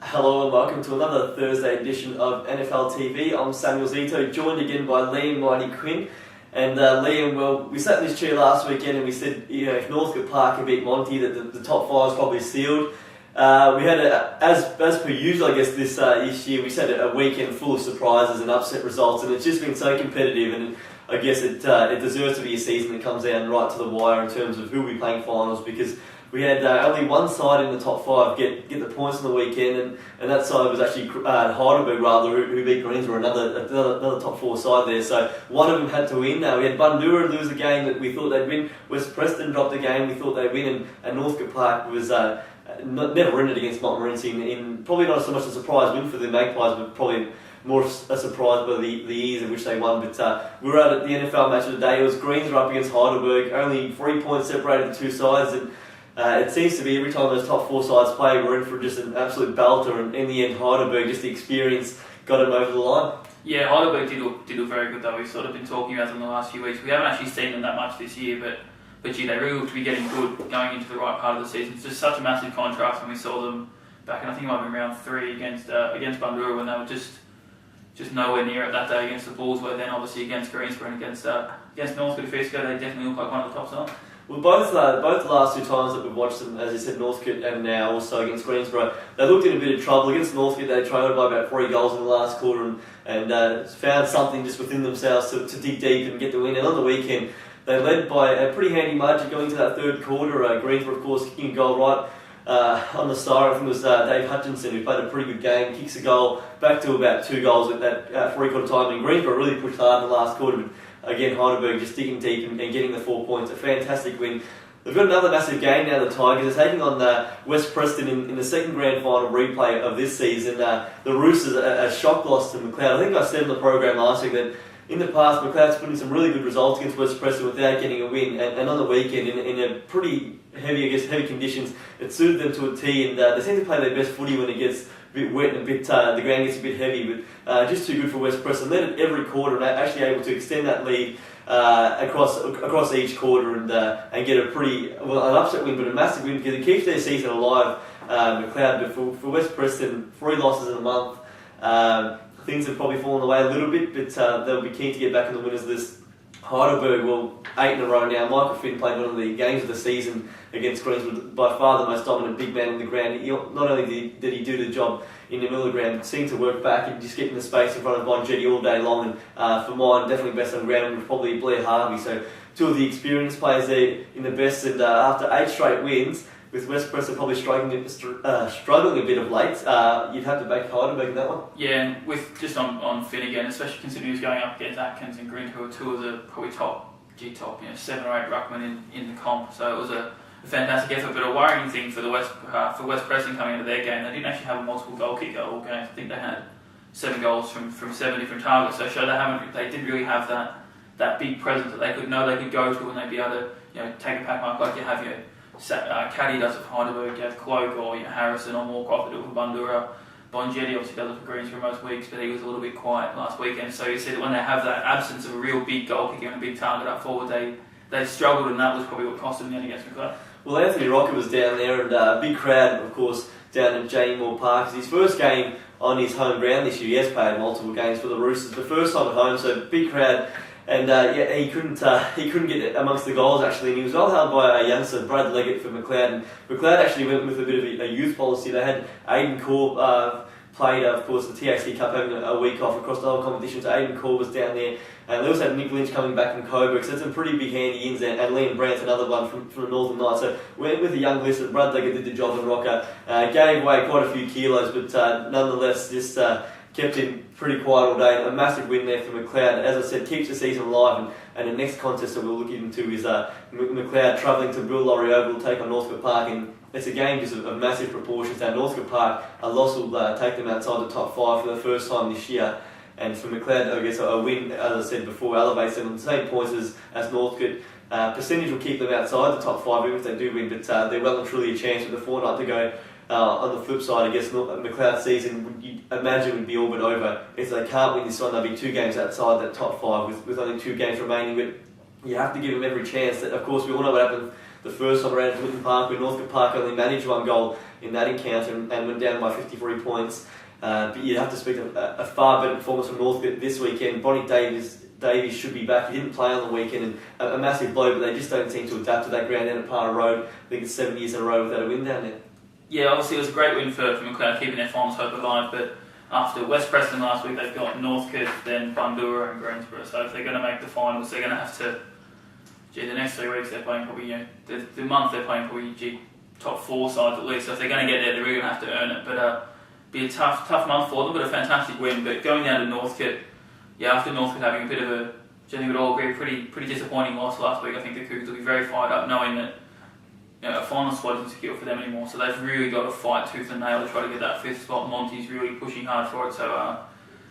Hello and welcome to another Thursday edition of NFL TV. I'm Samuel Zito, joined again by Liam Mighty Quinn. And Liam, well, we sat in this chair last weekend and we said, if Northcote Park can beat Monty, that the top five is probably sealed. We had, as per usual, I guess, this year, we said a weekend full of surprises and upset results, and it's just been so competitive, and I guess it deserves to be a season that comes down right to the wire in terms of who will be playing finals, because we had only one side in the top five get the points on the weekend, and that side was actually Heidelberg, who beat Greensboro, another top four side there. So one of them had to win. We had Bundoora lose a game that we thought they'd win. West Preston dropped a game we thought they'd win, and Northcote Park was never in it against Montmorency in probably not so much a surprise win for the Magpies, but probably more a surprise by the ease in which they won. But we were out at the NFL match of the day. It was Greensboro up against Heidelberg, only 3 points separated the two sides, and it seems to be every time those top four sides play, we're in for just an absolute belter, and in the end, Heidelberg, just the experience, got them over the line. Yeah, Heidelberg did look very good though. We've sort of been talking about them the last few weeks. We haven't actually seen them that much this year, but gee, they really look to be getting good going into the right part of the season. It's just such a massive contrast when we saw them back in, I think it might have been round 3 against Bundoora, when they were just nowhere near it that day against the Bulls, where then obviously against Greensboro and against Northcote a few years ago, they definitely look like one of the top sides. Well, both the last two times that we've watched them, as you said, Northcote and now also against Greensboro, they looked in a bit of trouble. Against Northcote, they trailed by about 3 goals in the last quarter and found something just within themselves to dig deep and get the win. And on the weekend, they led by a pretty handy margin going into that third quarter. Greensboro, of course, kicking a goal right on the star. I think it was Dave Hutchinson, who played a pretty good game, kicks a goal back to about 2 goals at that 3-quarter time. And Greensboro really pushed hard in the last quarter. But again, Heidelberg just digging deep and getting the 4 points. A fantastic win. They've got another massive game now, the Tigers. They're taking on West Preston in the second grand final replay of this season. The Roosters, a shock loss to McLeod. I think I said in the program last week that in the past, McLeod's put in some really good results against West Preston without getting a win. And on the weekend, in a pretty heavy conditions, it suited them to a T. And they seem to play their best footy when it gets a bit wet and the ground gets a bit heavy, but just too good for West Preston. Led it every quarter and actually able to extend that lead across each quarter and get an upset win, but a massive win because it keeps their season alive. McLeod, but for West Preston, 3 losses in a month. Things have probably fallen away a little bit, but they'll be keen to get back in the winners list. Heidelberg, 8 in a row now. Michael Finn played one of the games of the season against Greensboro, by far the most dominant big man on the ground. Not only did he do the job in the middle of the ground, but seemed to work back and just get in the space in front of Bonjetti all day long. And for mine, definitely best on the ground was probably Blair Harvey. So 2 of the experienced players there in the best, and after 8 straight wins, with West Preston probably struggling a bit of late, you'd have to back Heidelberg in that one. Yeah, and with just on Finn again, especially considering he was going up against Atkins and Green, who are 2 of the probably top 7 or 8 ruckmen in the comp. So it was a fantastic effort, but a worrying thing for West Preston coming into their game. They didn't actually have a multiple goal kicker all game. I think they had 7 goals from 7 different targets. So they didn't really have that big presence that they could go to, and they'd be able to take a pack mark like you have Caddy does it for Heidelberg, you have Cloak or Harrison or Moorcroft do it for Bundoora. Bonjetti obviously does it for Greensboro most weeks, but he was a little bit quiet last weekend. So you see that when they have that absence of a real big goal kicker and a big target up forward, they struggled, and that was probably what cost them then against McLeod. Well, Anthony Rocker was down there, and a big crowd, of course, down at Jamie Moore Park. It's his first game on his home ground this year. He has played multiple games for the Roosters, the first time at home, so big crowd. And he couldn't get amongst the goals actually, and he was well held by a youngster, Brad Leggett for McLeod. And McLeod actually went with a bit of a youth policy. They had Aidan Corr played, of course, the TAC Cup, having a week off across the whole competition. So Aidan Corr was down there, and they also had Nick Lynch coming back from Coburg. So that's some pretty big handy ins there. And Liam Brandt's another one from the Northern Knights. So went with a young list, and Brad Leggett did the job, and Rocker gave away quite a few kilos, but nonetheless just kept him pretty quiet all day. A massive win there for McLeod. As I said, keeps the season alive. And the next contest that we'll look into is McLeod travelling to Bill Laurie Oval to take on Northcote Park. And it's a game just of massive proportions. Now, Northcote Park, a loss will take them outside the top 5 for the first time this year. And for McLeod, I guess a win, as I said before, elevates them on the same points as Northcote. Percentage will keep them outside the top 5 even if they do win, but they're well and truly a chance with a fortnight to go. On the flip side, I guess McLeod's season, you'd imagine, would be all but over. If they can't win this one, they'll be 2 games outside that top 5 with only 2 games remaining. But you have to give them every chance. That, of course, we all know what happened the first time around at Whitton Park, where Northcote Park only managed 1 goal in that encounter and went down by 53 points. But you'd have to speak of a far better performance from Northcote this weekend. Bonnie Davies should be back. He didn't play on the weekend, and a massive blow, but they just don't seem to adapt to that ground down at Parra Road. I think it's 7 years in a row without a win down there. Yeah, obviously it was a great win for McLeod, keeping their finals hope alive, but after West Preston last week, they've got Northcote, then Bundoora and Greensborough. So if they're going to make the finals, they're going to have to... the next 3 weeks they're playing probably, the month they're playing probably top 4 sides at least. So if they're going to get there, they're really going to have to earn it. But be a tough month for them, but a fantastic win. But going down to Northcote, after Northcote having a bit of a, which I think we'd all agree, pretty disappointing loss last week, I think the Cougars will be very fired up knowing that a final spot isn't secure for them anymore. So they've really got to fight tooth and nail to try to get that 5th spot. Monty's really pushing hard for it. So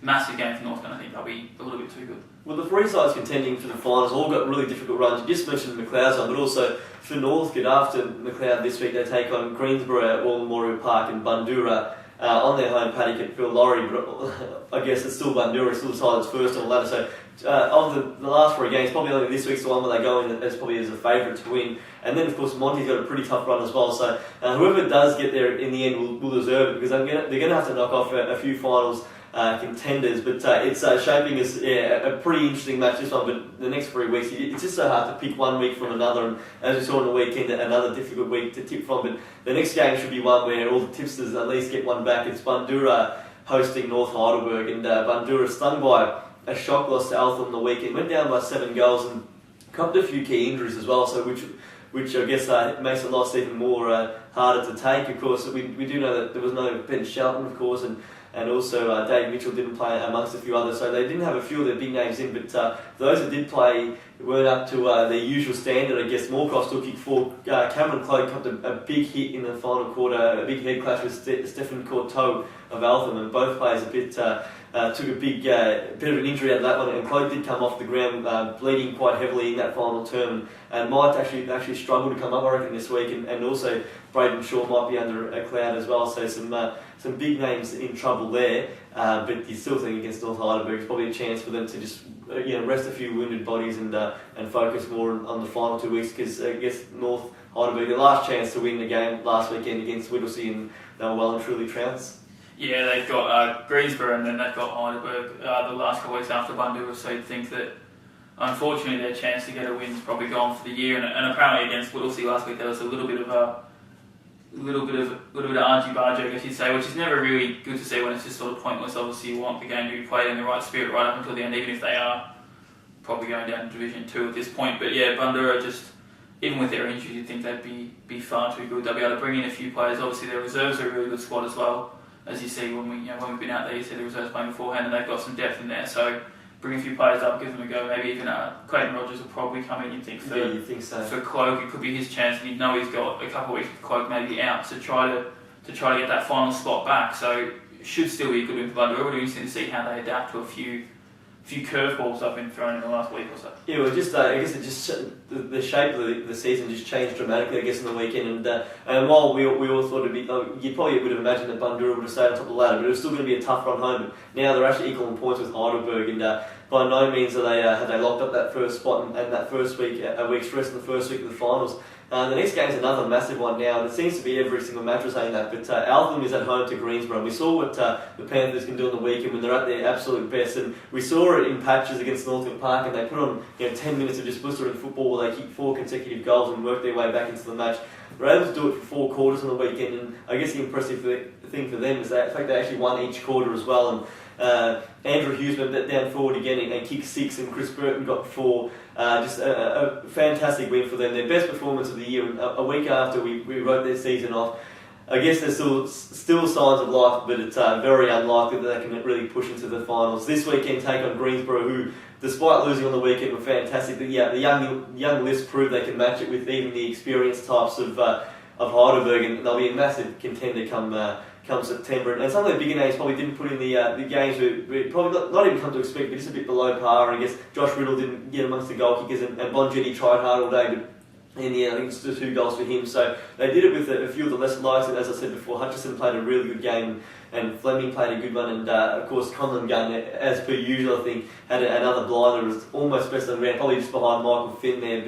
massive game for Northcote. I think they'll be a little bit too good. Well, the 3 sides contending for the finals all got really difficult runs. You just mentioned McLeod's one, but also for Northcote, after McLeod this week, they take on Greensborough at War Memorial Park and Bundoora on their home paddock at Phil Laurie. But I guess it's still Bundoora, it's still the side that's first on the ladder. So of the last 3 games, probably only this week's the one where they go in as probably as a favourite to win. And then, of course, Monty's got a pretty tough run as well. So whoever does get there in the end will deserve it, because they're going to have to knock off a few finals contenders, but it's shaping as a pretty interesting match this one. But the next 3 weeks, it's just so hard to pick 1 week from another, and as we saw on the weekend, another difficult week to tip from. But the next game should be one where all the tipsters at least get one back. It's Bundoora hosting North Heidelberg, and Bundoora, stung by a shock loss to Altham on the weekend, went down by 7 goals and copped a few key injuries as well, so which I guess makes the loss even more harder to take. Of course, we do know that there was no Ben Shelton, of course, and also Dave Mitchell didn't play amongst a few others, so they didn't have a few of their big names in, but those that did play weren't up to their usual standard, I guess. Moorcross took kick 4, Cameron Cloak copped a big hit in the final quarter, a big head clash with Stephen Courteau of Altham, and both players took a bit of an injury out of that one, and Cloak did come off the ground bleeding quite heavily in that final term, and might actually struggle to come up, I reckon, this week, and also Braden Shaw might be under a cloud as well, so some big names in trouble there, but you still think against North Heidelberg it's probably a chance for them to just rest a few wounded bodies and focus more on the final 2 weeks, because I guess North Heidelberg, their last chance to win the game last weekend against Whittlesea, and they were well and truly trounced. Yeah, they've got Greensborough and then they've got Heidelberg the last couple of weeks after Bundoora, so you'd think that unfortunately their chance to get a win's probably gone for the year, and apparently against Whittlesea last week there was a little bit of argy-bargy, I guess you'd say, which is never really good to see when it's just sort of pointless. Obviously you want the game to be played in the right spirit right up until the end, even if they are probably going down to Division 2 at this point. But yeah, Bundoora, just even with their injuries, you'd think they'd be far too good. They'll be able to bring in a few players. Obviously their reserves are a really good squad as well. As you see when we've been out there, you see the reserves playing beforehand, and they've got some depth in there. So bring a few players up, give them a go. Maybe even Clayton Rogers will probably come in. You think for Cloak, it could be his chance, and you know he's got a couple of weeks with Cloak maybe out to try to get that final spot back. So should still be a good win for Bundoora. We're interested to see how they adapt to a few curveballs I've been thrown in the last week or so. Yeah, well, just I guess the shape of the season just changed dramatically, I guess, in the weekend. And while we all thought it'd be, you probably would have imagined that Bundoora would have stayed on top of the ladder, but it was still going to be a tough run home. But now they're actually equal in points with Heidelberg, and by no means have they locked up that first spot and that first week, a week's rest in the first week of the finals. The next game is another massive one now, and it seems to be every single match we're saying that, but Altham is at home to Greensborough, and we saw what the Panthers can do on the weekend when they're at their absolute best, and we saw it in patches against Northcote Park, and they put on 10 minutes of just blistering football where they kicked 4 consecutive goals and worked their way back into the match. They were able to do it for 4 quarters on the weekend, and I guess the impressive thing for them is that in fact they actually won each quarter as well, and Andrew Hughes went down forward again and kicked 6, and Chris Burton got 4. Just a fantastic win for them. Their best performance of the year. A week after we wrote their season off, I guess there's still signs of life, but it's very unlikely that they can really push into the finals. This weekend take on Greensborough, who, despite losing on the weekend, were fantastic. The young list proved they can match it with even the experienced types of Heidelberg, and they'll be a massive contender come September. And some of the bigger names probably didn't put in the games we probably not even come to expect, but just a bit below par. And I guess Josh Riddle didn't get amongst the goal kickers, and Bonjetti tried hard all day, but in the end, I think it's just 2 goals for him. So they did it with a few of the lesser lights, and as I said before, Hutchison played a really good game, and Fleming played a good one, and of course Conlon Gunn, as per usual, I think, had another blinder, was almost best on the ground, probably just behind Michael Finn there.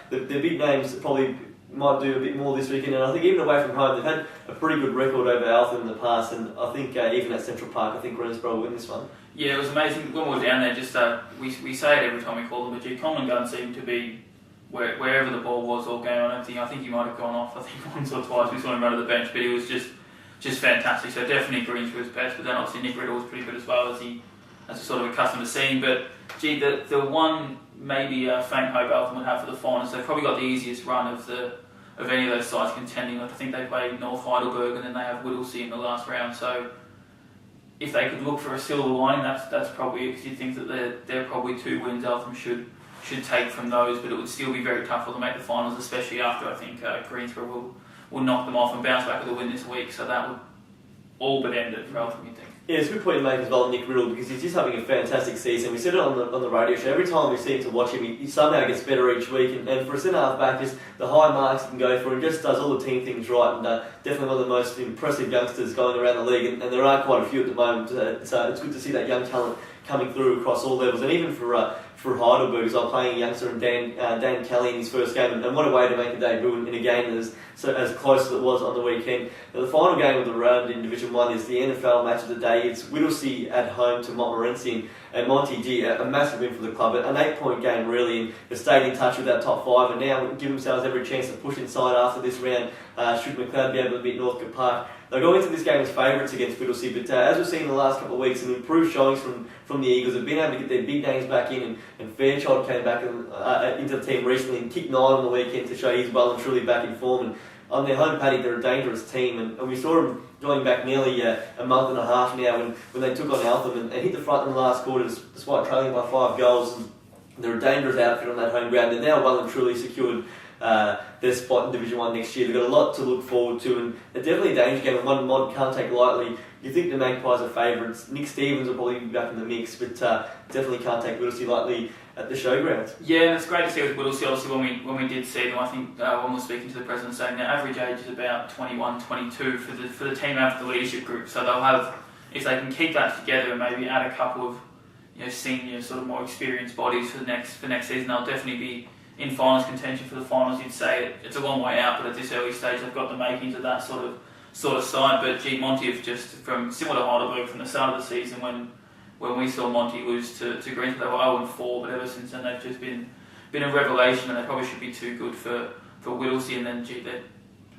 But the big names probably might do a bit more this weekend, and I think even away from home they've had a pretty good record over Alton in the past, and I think even at Central Park I think Greensborough will win this one. Yeah, it was amazing when we were down there. Just we say it every time we call them, but Coleman Gun seemed to be wherever the ball was all game on everything. I think he might have gone off. I think once or twice we saw him run to the bench, but he was just fantastic. So definitely Greensborough's best, but then obviously Nick Riddle was pretty good as well, as we're sort of accustomed to seeing. But gee, the one maybe faint hope Alton would have for the finals, they've probably got the easiest run of any of those sides contending. Like I think they play North Heidelberg and then they have Whittlesea in the last round. So if they could look for a silver lining, that's probably it, because you'd think that they're probably 2 wins Alton should take from those, but it would still be very tough for them to make the finals, especially after I think Greensborough will knock them off and bounce back with a win this week. So that would all but end it for Alton, you think. Yeah, it's a good point to make as well, Nick Riddle, because he's just having a fantastic season. We said it on the radio show. Every time we seem to watch him, he somehow gets better each week. And for a centre half back, just the high marks he can go for, and just does all the team things right. And definitely one of the most impressive youngsters going around the league. And there are quite a few at the moment. So it's good to see that young talent coming through across all levels. And even for Heidelberg, as well, playing a youngster and Dan Kelly in his first game, and what a way to make a debut in a game that is as close as it was on the weekend. Now, the final game of the round in Division 1 is the NFL match of the day. It's Whittlesea at home to Montmorency, and Monty G, a massive win for the club, an 8-point game really, and they've stayed in touch with that top 5 and now give themselves every chance to push inside after this round should McLeod be able to beat Northcote Park. They'll go into this game as favourites against Whittlesea, but as we've seen in the last couple of weeks, some improved showings from the Eagles. Have been able to get their big names back in, and Fairchild came back into the team recently and kicked 9 on the weekend to show he's well and truly back in form. And on their home paddock, they're a dangerous team, and we saw them going back nearly a month and a half now when they took on Alton and hit the front in the last quarter despite trailing by 5 goals. And they're a dangerous outfit on that home ground. They're now well and truly secured their spot in Division 1 next year. They've got a lot to look forward to, and they're definitely a danger game, and one Mod can't take lightly. You think the Magpies are favourites. Nick Stevens will probably be back in the mix, but definitely can't take Whittlesea lightly at the showgrounds. Yeah, and it's great to see with Whittlesea. Obviously, when we did see them, I think when we were speaking to the president, saying their average age is about 21, 22 for the team after the leadership group. So they'll have, if they can keep that together and maybe add a couple of senior, sort of more experienced bodies for next season, they'll definitely be in finals contention for the finals. You'd say it's a long way out, but at this early stage, they've got the makings of that sort of side. But gee, Monty have just, from similar to Heidelberg from the start of the season when we saw Monty lose to Greensborough, they were 0-4, but ever since then they've just been a revelation, and they probably should be too good for Whittlesea, and then gee, they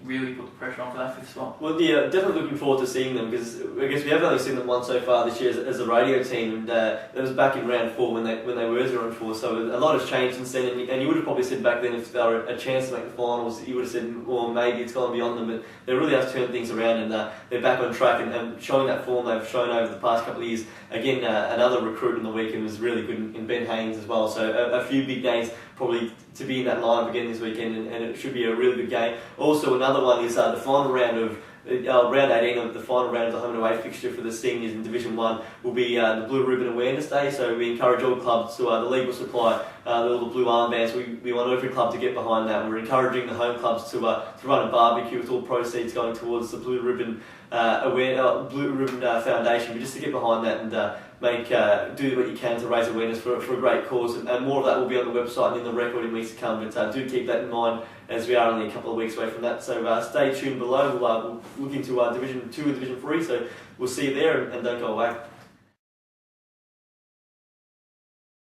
really put the pressure on for that 5th spot. Well, yeah, definitely looking forward to seeing them, because I guess we have only seen them once so far this year as a radio team, and it was back in round 4 when they were 0-4, so a lot has changed since then, and you would have probably said back then if they were a chance to make the finals, you would have said, well, maybe it's gone beyond them, but they really have turned things around, and they're back on track and showing that form they've shown over the past couple of years. Again, another recruit in the weekend was really good in Ben Haynes as well, so a few big names probably to be in that lineup again this weekend, and it should be a really good game. Also, another one is the final round of round 18 of the final round of the home and away fixture for the seniors in Division 1 will be the Blue Ribbon Awareness Day. So we encourage all clubs to, the league will supply the little blue armbands. We want every club to get behind that. We're encouraging the home clubs to run a barbecue with all proceeds going towards the Blue Ribbon Foundation, but just to get behind that and do what you can to raise awareness for a great cause, and more of that will be on the website and in the record in weeks to come, but do keep that in mind as we are only a couple of weeks away from that. So stay tuned below. We'll look into Division 2 and Division 3, so we'll see you there, and don't go away.